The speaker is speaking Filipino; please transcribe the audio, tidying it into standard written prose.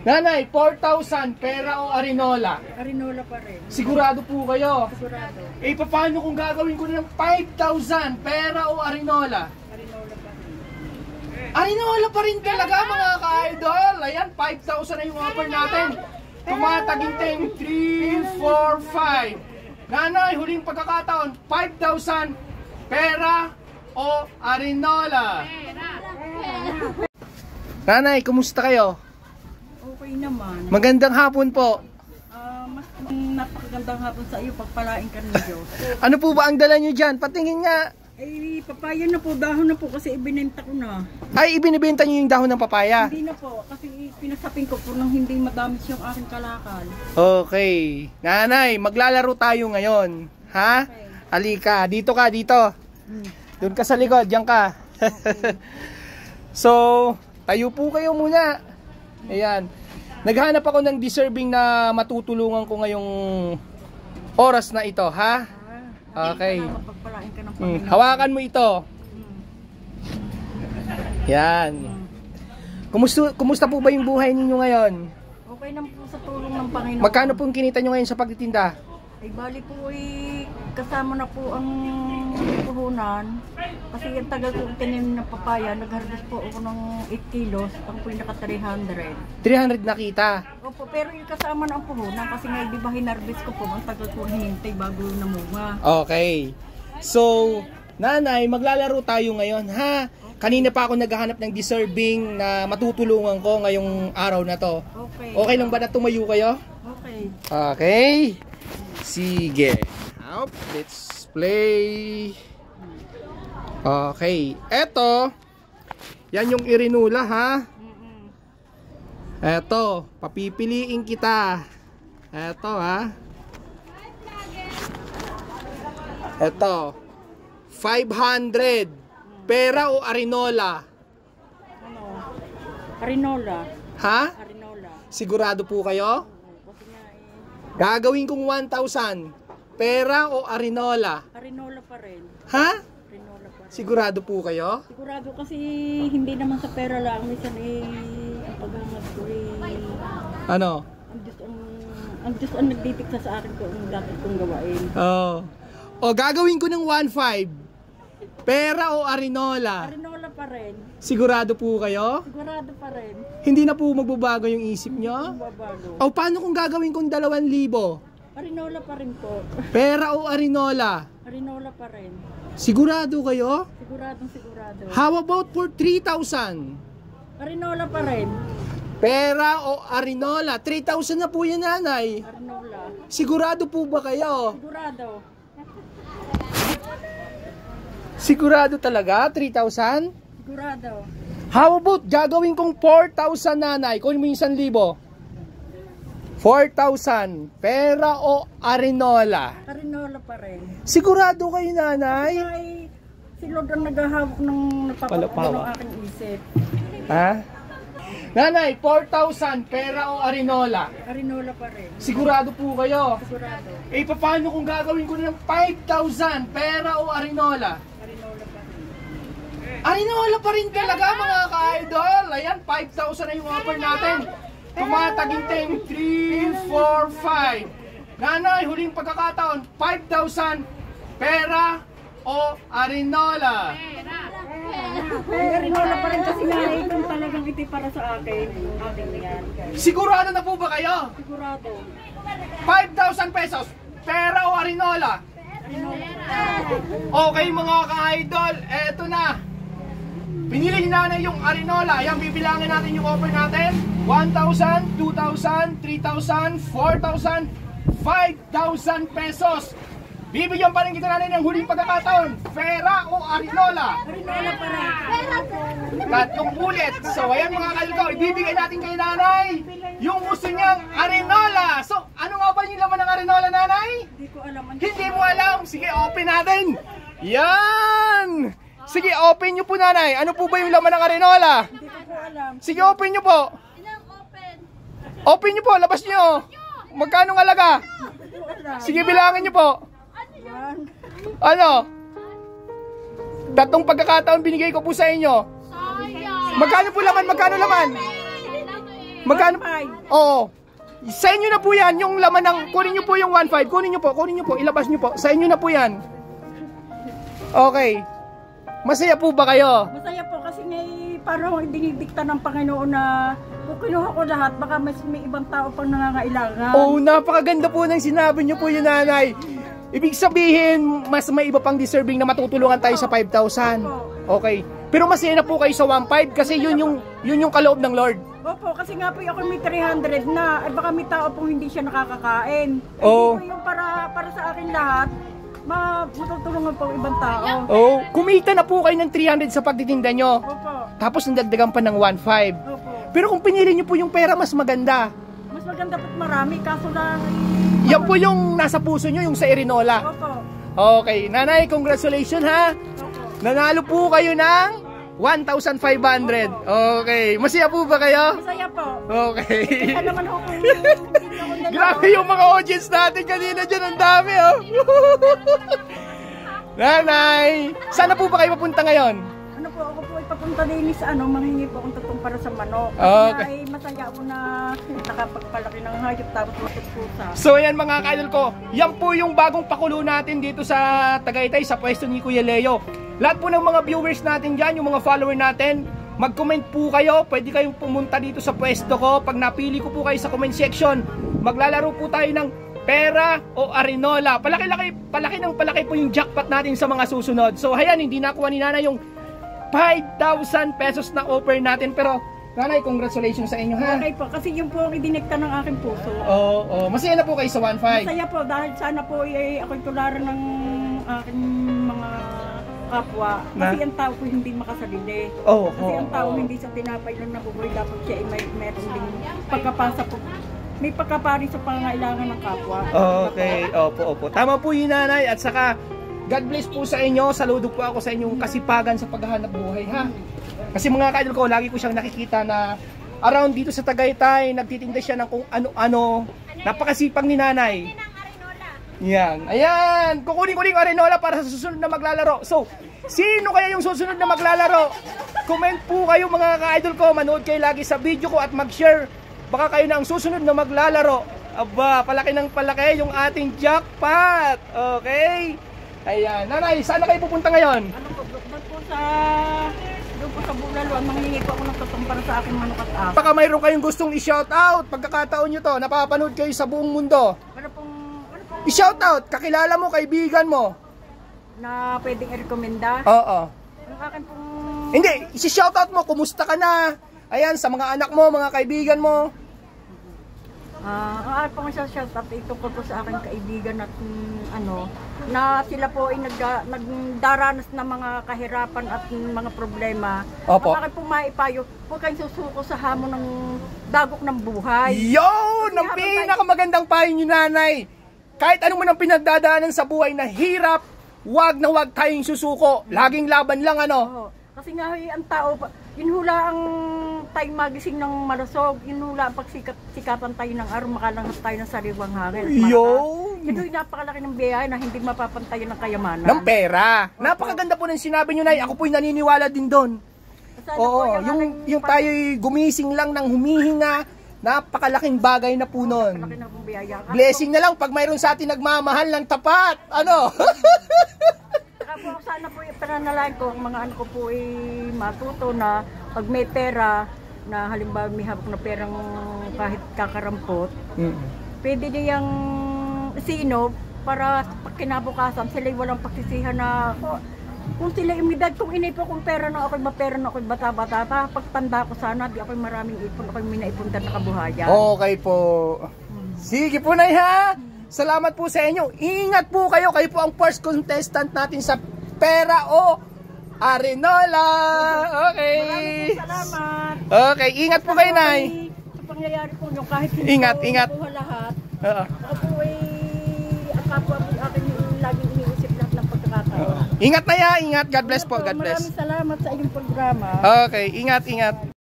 Nanay, 4,000 pera o arinola? Arinola pa rin. Sigurado po kayo? Sigurado. Eh, paano kung gagawin ko ng 5,000 pera o arinola? Arinola pa rin. Arinola pa rin talaga mga ka-idol. Ayan, 5,000 na yung offer natin. Tumataginting 3, 4, 5. Nanay, huling pagkakataon, 5,000 pera o arinola? Nanay, kumusta kayo? Okay naman. Magandang hapon po. Mas napakagandang hapon sa iyo, pagpalain ka ng Diyos. Ano po ba ang dala nyo dyan? Patingin nga. Ay, papaya na po, dahon na po kasi ibinenta ko na. Ay, ibinibenta nyo yung dahon ng papaya? Hindi na po, kasi pinasapin ko po nang hindi madamis yung aking kalakal. Okay. Nanay, maglalaro tayo ngayon. Ha? Okay. Halika, dito ka, dito. Doon ka sa likod, diyan ka. Okay. So, tayo po kayo muna. Ayan. Naghanap ako ng deserving na matutulungan ko ngayong oras na ito, ha? Okay. Pagpalain ka ng Panginoon. Hawakan mo ito. Yan. Kumusta po ba yung buhay ninyo ngayon? Okay naman po sa tulong ng Panginoon. Magkano pong kinita nyo ngayon sa pagtitinda? Ay, bali po kasama na po ang puhunan. Kasi yung tagal ko tinanim ng papaya, nag-harvest po ako ng 8 kilos, ang pinaka 300. 300 na kita. Opo, pero yung kasama na ang puhunan, kasi nga di ba hinarvest ko po, ang tagal ko hinintay bago namunga. Okay. So, nanay, maglalaro tayo ngayon, ha? Kanina pa ako naghahanap ng deserving na matutulungan ko ngayong araw na to. Okay. Okay lang ba na tumayo kayo? Okay. Okay. Sige. Let's play. Okay. Eto. Yan yung irinula, ha? Eto. Papipiliin kita. Eto, ha? Eto. 500. Pera o arinola? Ano? Arinola. Ha? Arinola. Sigurado po kayo? Kasi nga Gagawin kong 1,000. Pera o arinola? Arinola pa rin. Ha? Arinola pa rin. Sigurado po kayo? Sigurado kasi hindi naman sa pera lang. Minsan ang paghangat ko Ano? ang Diyos ang nagdidikta sa akin kung ang dapat kong gawain. Oh. O gagawin ko ng 1,500. Pera o arinola? Arinola pa rin. Sigurado po kayo? Sigurado pa rin. Hindi na po magbabago yung isip nyo? Babago. O paano kung gagawin kong 2,000? Arinola pa rin po. Pera o arinola? Arinola pa rin. Sigurado kayo? Siguradong sigurado. How about for 3,000? Arinola pa rin. Pera o arinola? 3,000 na po yan, nanay. Arinola. Sigurado po ba kayo? Sigurado. Sigurado talaga? 3,000? Sigurado. How about gagawin kong 4,000, nanay? Kung mo yung 1,000. 4,000. Pera o arinola? Arinola pa rin. Sigurado kayo, nanay? Ay, si Lord ang naghahawak ng napapagano ng aking isip. Ha? Nanay, 4,000. Pera o arinola? Arinola pa rin. Sigurado po kayo? Sigurado. Eh, paano kung gagawin ko ng 5,000? Pera o arinola? Arinola pa rin. Arinola pa rin talaga mga ka-idol. Ayan, 5,000 na yung offer natin. Tumataginting 3, 4, 5. Nanay, huling pagkakataon, 5,000 pera o arinola? Ay, arinola pa rin kasi nga kung talagang ito para sa akin. Akin yan. Sigurado na po ba kayo? Sigurado. 5,000 pesos, pera o arinola? Okay mga ka-idol, eto na. Pinili ni nanay yung arinola. Ayan, bibilangin natin yung offer natin. 1,000, 2,000, 3,000, 4,000, 5,000 pesos. Bibigyan pa rin kita nanay ng huling pagkakataon. Pera o arinola? Arinola pa rin. Tatlong ulit. So ayan mga kalikaw, ibibigay natin kay nanay yung gusto niyang arinola. So ano nga ba yung laman ng arinola, nanay? Hindi ko alam. Hindi mo alam. Sige, open natin. Yan! Sige, open nyo po, nanay. Ano po ba yung laman ng arinola? Hindi ko po alam. Sige, open nyo po. Open nyo po, labas nyo. Magkano ang halaga? Sige, bilangin nyo po. Ano? Tatlong pagkakataon binigay ko po sa inyo. Magkano po laman? Magkano laman? Magkano? 1.5. Oo. Sa inyo na po yan, yung laman ng, kunin nyo po yung 1.5, kunin nyo po, ilabas nyo po. Sa inyo na po yan. Okay. Masaya po ba kayo? Masaya po kasi parang dinidikta ng Panginoon na kung kinuha ko lahat, baka may ibang tao pang nangangailangan. Oh, napakaganda po ng sinabi nyo po yun, nanay. Ibig sabihin, mas may iba pang deserving na matutulungan tayo sa 5,000. Okay. Pero masaya na po kayo sa 1.5 kasi yun yung kaloob ng Lord. Opo, kasi nga po ako may 300 na, baka may tao pong hindi siya nakakakain. Oh. Hindi po yung para sa akin lahat, matutulungan po ibang tao. Oh, kumita na po kayo ng 300 sa pagtitinda nyo. Opo. Tapos nandagdagan pa ng 1.5. Opo. Pero kung pinili nyo po yung pera, mas maganda. Mas maganda po't marami, kaso lang... Yan po yung nasa puso nyo, yung sa Erinola. Opo. Okay, nanay, congratulations ha. Opo. Nanalo po kayo ng 1,500. Okay, masaya po ba kayo? Masaya po. Okay. Kaya naman ho kung hindi ako nalaman. Grabe yung mga audience natin kanina dyan, ang dami oh. Nanay, sana po ba kayo papunta ngayon? Ano po, ako po ay papunta din sa manghingi po akong tatong para sa manok. Okay. Ay masaya ako na nakapagpalaki ng hayop tapos matutpusa. So ayan mga ka-idol ko, yan po yung bagong pakulo natin dito sa Tagaytay sa pwesto ni Kuya Leo. Lahat po ng mga viewers natin dyan, yung mga follower natin, mag-comment po kayo, pwede kayong pumunta dito sa pwesto ko. Pag napili ko po kayo sa comment section, maglalaro po tayo ng pera o arinola. Palaki ng palaki po yung jackpot natin sa mga susunod. So ayan, hindi nakuha ni Nanay yung 5,000 pesos na offer natin. Pero Nanay, congratulations sa inyo ha. Okay po, kasi yun po ang idinekta ng aking puso. Oo, masaya na po kayo sa 1.5. Masaya po dahil sana po ako'y tularan ng aking mga kapwa. Kasi ang tao po hindi makasarili. Kasi ang tao hindi sa tinapay lang nabubuhay, dapat siya ay meron ding pagkapasa po. May pagkapari sa pangangailangan ng kapwa. Okay, opo. Tama po yun, Nanay. At saka, God bless po sa inyo. Saludo po ako sa inyong kasipagan sa paghahanap buhay, ha? Kasi mga ka-idol ko, lagi ko siyang nakikita na around dito sa Tagaytay, nagtitinda siya ng kung ano-ano. Napakasipag ni Nanay. Yan. Ayan. Kukunin ko rin yung arenola para sa susunod na maglalaro. So, sino kaya yung susunod na maglalaro? Comment po kayo mga ka-idol ko. Manood kayo lagi sa video ko at mag-share. Baka kayo na ang susunod na maglalaro. Aba, palaki ng palaki yung ating jackpot. Okay? Ayan. Nanay, saan na kayo pupunta ngayon? Doon po sa Bulalo, manghingi po ako ng tutong para sa aking manok at apo. Baka mayroon kayong gustong i-shoutout. Pagkakataon nyo to, napapanood kayo sa buong mundo. Ano pong I-shoutout, kakilala mo, kaibigan mo. na pwedeng i-recommenda? Oo. Ang akin pong... Hindi, i-shoutout mo, kumusta ka na? Ayan, sa mga anak mo, mga kaibigan mo. Ang akin pong shoutout ito po sa aking kaibigan at na sila po ay nagdaranas ng mga kahirapan at mga problema. Opo. Ang akin pong maipayo, huwag kayong susuko sa hamon ng dagok ng buhay. Yun! Ang pinakamagandang payo nyo, Nanay. Kahit ano man ang pinagdadaanan sa buhay na hirap, wag na wag tayong susuko. Laging laban lang, Oo. Kasi nga ang tao, yun hula ang tayong magising ng malusog, yun hula ang pagsikatan tayo ng araw, makalanghap tayo ng sariwang hangin. Yun! Ito'y napakalaki ng biyaya na hindi mapapantayan ng kayamanan. Ng pera. Napakaganda po ng sinabi nyo, Nay. Ako po'y naniniwala din doon. Oo, yung tayo'y gumising lang ng humihinga, napakalaking bagay na po nun. Napakalaki ng biyaya. Blessing na lang pag mayroon sa atin nagmamahal ng tapat. Ano? Saka po sana po yung pananalain ko, ang mga ano ko po ay matuto na pag may pera, na halimbawa may hawak na perang kahit kakarampot, pwede niyang sino para pag kinabukasan sila walang pagsisihan na kung sila imidad, kung inipo kong pera na ako'y mapera na ako'y bata-bata, pagtanda ko sana, di ako'y maraming ipon, ako'y may naipuntan na kabuhayan. Okay po. Sige po, Nay, ha? Salamat po sa inyo. Ingat po kayo. Kayo po ang first contestant natin sa Pera o Arenola. Okay. Maraming salamat. Okay, ingat po kayo, Nay. Sa pangyayari po nyo, kahit hindi Ingat, ko ingat. makuha lahat, Oo. ako po ay ang kapwa po akin yung laging iniisip lahat ng pagkakataon. Ingat na ya, ingat. God bless po, God bless. Maraming salamat sa inyong programa. Okay, ingat, ingat.